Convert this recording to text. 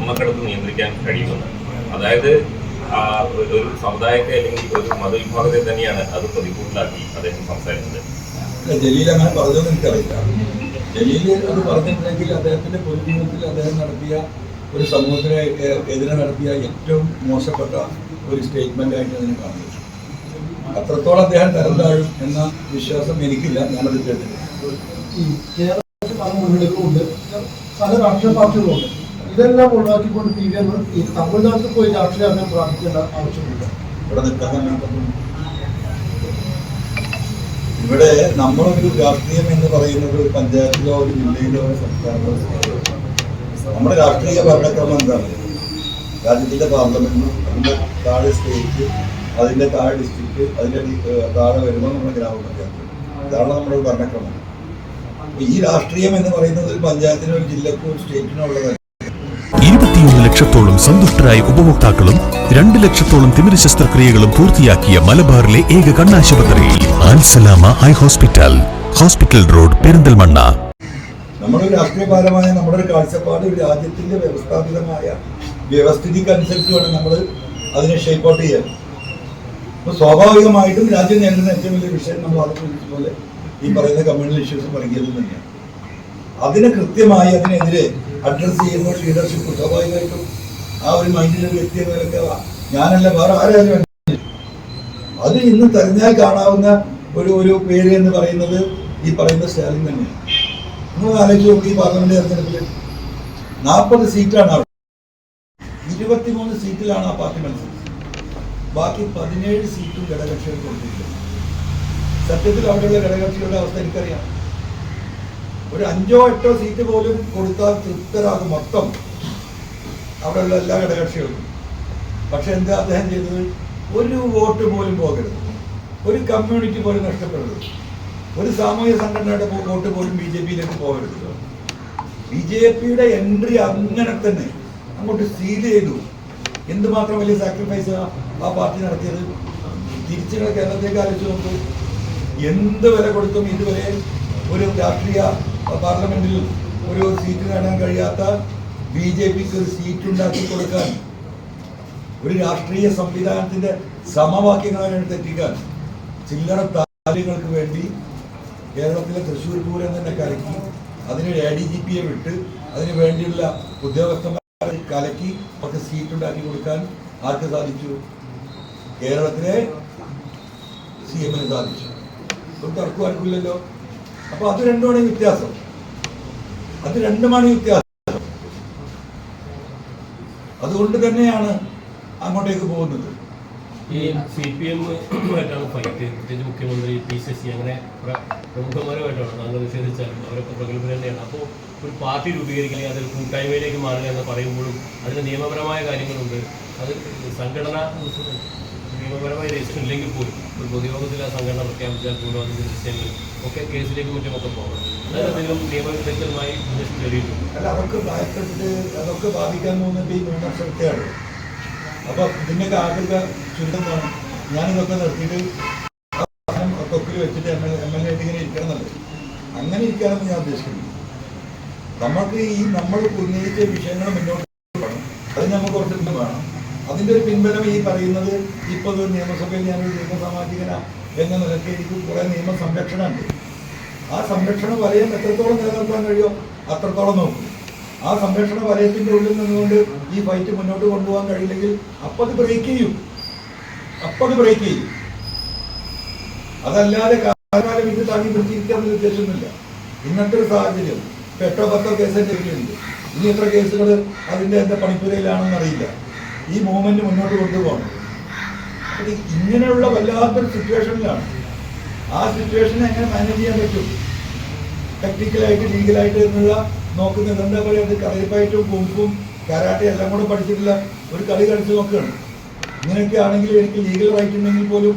സിനിമക്കടത്ത് നിയന്ത്രിക്കാൻ കഴിയുമെന്ന്. അതായത് ഒരു സമുദായത്തെ അല്ലെങ്കിൽ ഒരു മതവിഭാഗത്തെ തന്നെയാണ് അത് പ്രതികൂട്ടിലാക്കി അദ്ദേഹം സംസാരിച്ചത്. ജലീൽ അങ്ങനെ പറഞ്ഞതെന്ന് എനിക്കറിയില്ല. ജലീൽ അത് പറഞ്ഞിട്ടുണ്ടെങ്കിൽ അദ്ദേഹത്തിന്റെ പൊതുജീവിതത്തിൽ അദ്ദേഹം നടത്തിയ ഒരു സമൂഹത്തിന് എതിരെ നടത്തിയ ഏറ്റവും മോശപ്പെട്ട ഒരു സ്റ്റേറ്റ്മെന്റ് ആയിട്ട് അതിനെ കാണുന്നു. അത്രത്തോളം അദ്ദേഹം തരം താഴും എന്ന വിശ്വാസം എനിക്കില്ല. ഞാനത് കേട്ടില്ല. കേരളത്തിൽ പല മുന്നണികളുണ്ട്, പല രാഷ്ട്രീയ പാർട്ടികളുണ്ട്. ഇതെല്ലാം ഒഴിവാക്കിക്കൊണ്ട് ഈ തമിഴ്നാട്ടിൽ പോയി രാഷ്ട്രീയം പ്രാപിക്കേണ്ട ആവശ്യമില്ല. ഇവിടെ നിൽക്കാൻ ഇവിടെ നമ്മളൊരു രാഷ്ട്രീയം എന്ന് പറയുന്നത് ഒരു പഞ്ചായത്തിലോ ഒരു ജില്ലയിലോ സംസ്ഥാനത്തോ നമ്മുടെ രാഷ്ട്രീയ ഭരണക്രമം എന്താണ്? രാജ്യത്തിന്റെ പാർലമെന്റ്, അതിന്റെ താഴെ സ്റ്റേറ്റ്, അതിന്റെ താഴെ ഡിസ്ട്രിക്ട്, അതിന്റെ താഴെ വരുമ്പോൾ നമ്മുടെ ഗ്രാമപഞ്ചായത്ത്. ഇതാണ് നമ്മുടെ ഭരണക്രമം. ഈ രാഷ്ട്രീയം എന്ന് പറയുന്നത് ഒരു പഞ്ചായത്തിനോ ഒരു ജില്ലക്കോ ഒരു സ്റ്റേറ്റിനോ ഉള്ളതല്ല. 21 ലക്ഷത്തോളം സന്തുഷ്ടരായ ഉപഭോക്താക്കളും 2 ലക്ഷത്തോളം തിമിര ശസ്ത്രക്രിയകളും പൂർത്തിയാക്കിയ മലബാറിലെ ഏക കണ്ണാശുപത്രി Alsalama eye hospital, hospital road, Perinthalmanna. നമ്മുടെ രാഷ്ട്രീയപരമായ നമ്മുടെ ഒരു കാഴ്ചപ്പാട് രാജ്യത്തിന്റെ വ്യവസ്ഥാപിതമായ വ്യവസ്ഥിതിക്കനുസരിച്ച് വേണം നമ്മൾ അതിനെ ഷേപ്പ് ഔട്ട് ചെയ്യാൻ. അപ്പോൾ സ്വാഭാവികമായിട്ടും രാജ്യം നേരിടുന്ന ഏറ്റവും വലിയ വിഷയം നമ്മൾ ആലോചിച്ചതുപോലെ ഈ പറയുന്ന കമ്മ്യൂണൽ ഇഷ്യൂസ് വർഗീയത തന്നെയാണ്. അതിനെ കൃത്യമായി അതിനെതിരെ അഡ്രസ് ചെയ്യുന്ന ലീഡർഷിപ്പ് സ്വാഭാവികമായിട്ടും ആ ഒരു മൈൻഡിലൊരു വ്യക്തി എന്നൊക്കെ ഞാനല്ല വേറെ ആരായാലും അത് ഇന്ന് തെരഞ്ഞാൽ കാണാവുന്ന ഒരു പേര് എന്ന് പറയുന്നത് ഈ പറയുന്ന സ്റ്റാലിൻ തന്നെയാണ്. നിങ്ങൾ ആലോചിച്ച് നോക്കി, ഈ പാർലമെന്റ് തെരഞ്ഞെടുപ്പിൽ 40 സീറ്റാണ് അവിടെ, 23 സീറ്റിലാണ് ആ പാർട്ടി മത്സരിച്ചത്. ബാക്കി 17 സീറ്റും ഘടകകക്ഷികൾ കൊടുത്തിട്ടുണ്ട്. സത്യത്തിൽ അവിടെയുള്ള ഘടകകക്ഷികളുടെ അവസ്ഥ എനിക്കറിയാം. ഒരു 5ഓ 8ഓ സീറ്റ് പോലും കൊടുത്താൽ തൃപ്തരാകും മൊത്തം അവിടെയുള്ള എല്ലാ ഘടകകക്ഷികൾക്കും. പക്ഷെ എന്താ അദ്ദേഹം ചെയ്തത്? ഒരു വോട്ട് പോലും പോകരുത്, ഒരു കമ്മ്യൂണിറ്റി പോലും നഷ്ടപ്പെടരുത്, ഒരു സാമൂഹ്യ സംഘടനയുടെ വോട്ട് പോലും BJPയിലേക്ക് പോകരുത്. BJPയുടെ എൻട്രി അങ്ങനെ തന്നെ അങ്ങോട്ട് സീൽ ചെയ്തു. എന്തുമാത്രം വലിയ സാക്രിഫൈസ് ആ പാർട്ടി നടത്തിയത്. തിരിച്ചുള്ള കേരളത്തേക്ക് ആലോചിച്ച് നോക്കൂ. എന്ത് വില കൊടുത്തും ഇതുവരെ ഒരു രാഷ്ട്രീയ പാർലമെന്റിൽ ഒരു സീറ്റ് നേടാൻ കഴിയാത്ത BJPക്ക് ഒരു സീറ്റ് ഉണ്ടാക്കി കൊടുക്കാൻ, ഒരു രാഷ്ട്രീയ സംവിധാനത്തിന്റെ സമവാക്യങ്ങളെ തെറ്റിക്കാൻ ചില്ലറ താല്പര്യങ്ങൾക്ക് വേണ്ടി കേരളത്തിലെ തൃശ്ശൂർ പൂരം തന്നെ കലക്കി, അതിന് ADGPയെ വിട്ട് അതിന് വേണ്ടിയുള്ള ഉദ്യോഗസ്ഥന്മാരെ കലക്കി അവർക്ക് സീറ്റ് ഉണ്ടാക്കി കൊടുക്കാൻ ആർക്ക് സാധിച്ചു? കേരളത്തിലെ CMന് സാധിച്ചു. ഒരു തർക്കം ആർക്കില്ലല്ലോ. അപ്പൊ അത് രണ്ടുമാണ് വ്യത്യാസം. അതുകൊണ്ട് തന്നെയാണ് അങ്ങോട്ടേക്ക് പോകുന്നത്. ഈ CPM ആയിട്ടാണ് ഫൈറ്റ്, പ്രത്യേകിച്ച് മുഖ്യമന്ത്രി PCC അങ്ങനെ പ്രമുഖന്മാരുമായിട്ടാണ്. താങ്കൾ നിഷേധിച്ചാലും അവരൊക്കെ പ്രഗത്ഭർ തന്നെയാണ്. അപ്പോൾ ഒരു പാർട്ടി രൂപീകരിക്കുക, അതൊരു കൂട്ടായ്മയിലേക്ക് മാറുക എന്ന് പറയുമ്പോഴും അതിന് നിയമപരമായ കാര്യങ്ങളുണ്ട്. അത് നിയമപരമായ രജിസ്റ്റർ ഇല്ലെങ്കിൽ പോലും ഒരു പൊതുയോഗത്തിൽ ആ സംഘടന പ്രഖ്യാപിച്ചാൽ പോലും അതിൻ്റെ ദൃശ്യങ്ങൾ ഒക്കെ കേസിലേക്ക് മറ്റുമൊക്കെ പോകണം. അതെന്തെങ്കിലും നിയമവിദഗ്ധമായി തെളിയിട്ടുണ്ട്. അല്ല, അവർക്ക് ഭയപ്പെട്ടിട്ട് അതൊക്കെ ബാധിക്കാൻ പോകുന്നത് ഈ ന്യൂനപക്ഷത്തെയാണ്. അപ്പൊ ഇതിൻ്റെയൊക്കെ ആകൃത ചുരുക്കം വേണം. ഞാനിതൊക്കെ നിർത്തിയിട്ട് തൊക്കിൽ വെച്ചിട്ട് MLA ആയിട്ട് ഇങ്ങനെ ഇരിക്കണം എന്നല്ലേ. അങ്ങനെ ഇരിക്കാനൊന്നും ഞാൻ ഉദ്ദേശിക്കുന്നു. നമുക്ക് നമ്മൾ ഉന്നയിച്ച വിഷയങ്ങൾ മുന്നോട്ട് വേണം. അത് നമുക്ക് കുറച്ച് വേണം. അതിൻ്റെ ഒരു പിൻബലം ഈ പറയുന്നത് ഇപ്പോൾ ഒരു നിയമസഭയിൽ ഞാനൊരു നിയമസാമാജികന എന്ന നിലയ്ക്ക് എനിക്ക് കുറേ നിയമ സംരക്ഷണമുണ്ട്. ആ സംരക്ഷണ വലയം എത്രത്തോളം നിലനിർത്താൻ കഴിയുമോ അത്രത്തോളം നോക്കും. ആ സംരക്ഷണ വലയത്തിൻ്റെ ഉള്ളിൽ നിന്നുകൊണ്ട് ഈ ഫൈറ്റ് മുന്നോട്ട് കൊണ്ടുപോകാൻ കഴിയില്ലെങ്കിൽ അത് ബ്രേക്ക് ചെയ്യും. അതല്ലാതെ കാലകാലം ഇത് താങ്ങി പിടിച്ചിരിക്കാമെന്ന് ഉദ്ദേശമൊന്നുമില്ല. ഇന്നത്തെ ഒരു സാഹചര്യം 8ഓ 10ഓ കേസിൻ്റെ ഉണ്ട്. ഇനി എത്ര കേസുകൾ അതിൻ്റെ എന്താ പണിപ്പുരയിലാണെന്ന് അറിയില്ല. ഈ മൂവ്മെന്റ് മുന്നോട്ട് കൊണ്ടുപോകണം. അത് ഇങ്ങനെയുള്ള വല്ലാത്തൊരു സിറ്റുവേഷനിലാണ്. ആ സിറ്റുവേഷനെ എങ്ങനെ മാനേജ് ചെയ്യാൻ പറ്റും? ടെക്നിക്കലായിട്ട് ലീഗലായിട്ട് എന്നുള്ള നോക്കുന്നത് എന്താ പറയുക? അത് കളിപ്പായിട്ടും കുമ്പും കരാട്ടെ എല്ലാം കൂടെ പഠിച്ചിട്ടുള്ള ഒരു കളി കളിച്ച് നോക്കുകയാണ്. ഇങ്ങനെയൊക്കെ ആണെങ്കിൽ എനിക്ക് ലീഗൽ റൈറ്റ് ഉണ്ടെങ്കിൽ പോലും